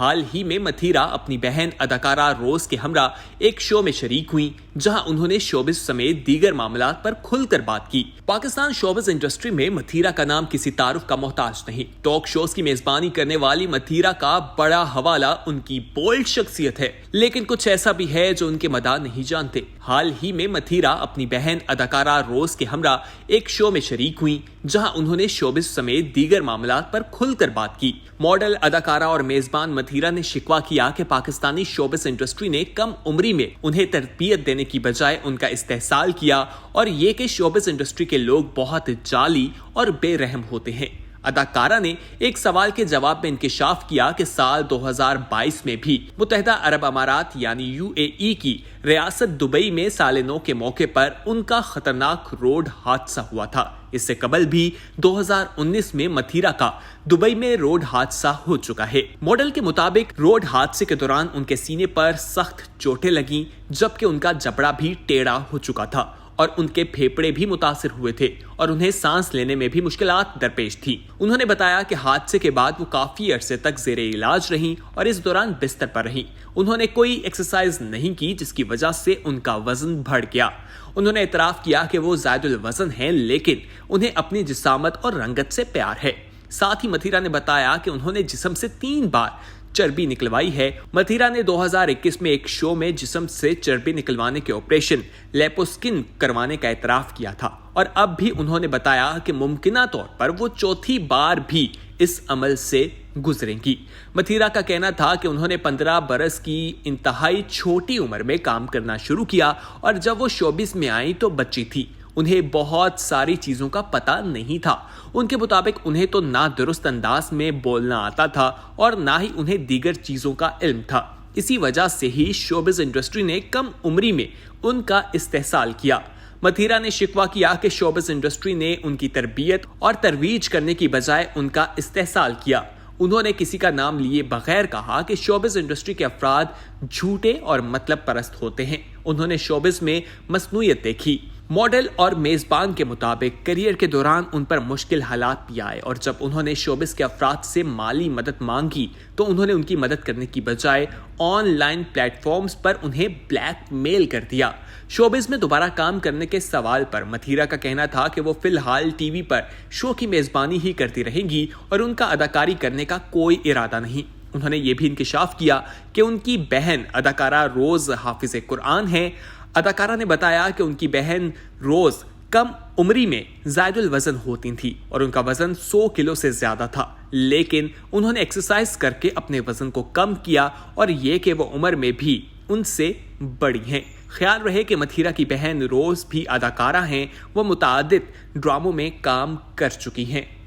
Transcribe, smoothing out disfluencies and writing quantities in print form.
حال ہی میں متھیرا اپنی بہن اداکارہ روز کے ہمراہ ایک شو میں شریک ہوئیں جہاں انہوں نے شوبز سمیت دیگر معاملات پر کھل کر بات کی۔ پاکستان شوبز انڈسٹری میں متھیرا کا نام کسی تعارف کا محتاج نہیں۔ ٹاک شوز کی میزبانی کرنے والی متھیرا کا بڑا حوالہ ان کی بولڈ شخصیت ہے، لیکن کچھ ایسا بھی ہے جو ان کے مداح نہیں جانتے۔ حال ہی میں متھیرا اپنی بہن اداکارہ روز کے ہمراہ ایک شو میں شریک ہوئیں جہاں انہوں نے شوبز سمیت دیگر معاملات پر کھل کر بات کی۔ ماڈل، اداکارہ اور میزبان متھیرا نے شکوہ کیا کہ پاکستانی شوبز انڈسٹری نے کم عمری میں انہیں تربیت دینے کی بجائے ان کا استحصال کیا اور یہ کہ شوبز انڈسٹری کے لوگ بہت جعلی اور بے رحم ہوتے ہیں۔ اداکارہ نے ایک سوال کے جواب میں انکشاف کیا کہ سال 2022 میں بھی متحدہ عرب امارات یعنی UAE کی ریاست دبئی میں سال نو کے موقع پر ان کا خطرناک روڈ حادثہ ہوا تھا۔ اس سے قبل بھی 2019 میں متھیرا کا دبئی میں روڈ حادثہ ہو چکا ہے۔ ماڈل کے مطابق روڈ حادثے کے دوران ان کے سینے پر سخت چوٹیں لگیں جبکہ ان کا جبڑا بھی ٹیڑھا ہو چکا تھا اور ان کے پھیپھڑے بھی متاثر ہوئے تھے اور انہیں سانس لینے میں بھی مشکلات درپیش تھیں۔ انہوں نے بتایا کہ حادثے کے بعد وہ کافی عرصے تک زیر علاج رہیں اور اس دوران بستر پر رہیں۔ انہوں نے کوئی ایکسرسائز نہیں کی جس کی وجہ سے ان کا وزن بڑھ گیا۔ انہوں نے اعتراف کیا کہ وہ زائد الوزن ہیں لیکن انہیں اپنی جسامت اور رنگت سے پیار ہے۔ ساتھ ہی متھیرا نے بتایا کہ انہوں نے جسم سے 3 بار چربی نکلوائی ہے۔ متھیرا نے 2021 میں ایک شو میں جسم سے چربی نکلوانے کے آپریشن لیپوسکن کروانے کا اعتراف کیا تھا اور اب بھی انہوں نے بتایا کہ ممکنہ طور پر وہ 4تھی بار بھی اس عمل سے گزریں گی۔ متھیرا کا کہنا تھا کہ انہوں نے 15 برس کی انتہائی چھوٹی عمر میں کام کرنا شروع کیا اور جب وہ شوبز میں آئیں تو بچی تھی۔ انہیں بہت ساری چیزوں کا پتہ نہیں تھا۔ ان کے مطابق انہیں تو نہ درست انداز میں بولنا آتا تھا اور نہ ہی انہیں دیگر چیزوں کا علم تھا۔ اسی وجہ سے ہی شوبز انڈسٹری نے کم عمری میں ان کا استحصال کیا۔ متھیرا نے شکوہ کیا کہ شوبز انڈسٹری نے ان کی تربیت اور ترویج کرنے کی بجائے ان کا استحصال کیا۔ انہوں نے کسی کا نام لیے بغیر کہا کہ شوبز انڈسٹری کے افراد جھوٹے اور مطلب پرست ہوتے ہیں۔ انہوں نے شوبز میں مصنوعیت دیکھی۔ ماڈل اور میزبان کے مطابق کیریئر کے دوران ان پر مشکل حالات بھی آئے اور جب انہوں نے شوبز کے افراد سے مالی مدد مانگی تو انہوں نے ان کی مدد کرنے کی بجائے آن لائن پلیٹ فارمز پر انہیں بلیک میل کر دیا۔ شوبز میں دوبارہ کام کرنے کے سوال پر متھیرا کا کہنا تھا کہ وہ فی الحال ٹی وی پر شو کی میزبانی ہی کرتی رہیں گی اور ان کا اداکاری کرنے کا کوئی ارادہ نہیں۔ انہوں نے یہ بھی انکشاف کیا کہ ان کی بہن اداکارہ روز حافظ قرآن ہیں۔ اداکارہ نے بتایا کہ ان کی بہن روز کم عمری میں زائد الوزن ہوتی تھی اور ان کا وزن 100 کلو سے زیادہ تھا، لیکن انہوں نے ایکسرسائز کر کے اپنے وزن کو کم کیا اور یہ کہ وہ عمر میں بھی ان سے بڑی ہیں۔ خیال رہے کہ متھیرا کی بہن روز بھی اداکارہ ہیں۔ وہ متعدد ڈراموں میں کام کر چکی ہیں۔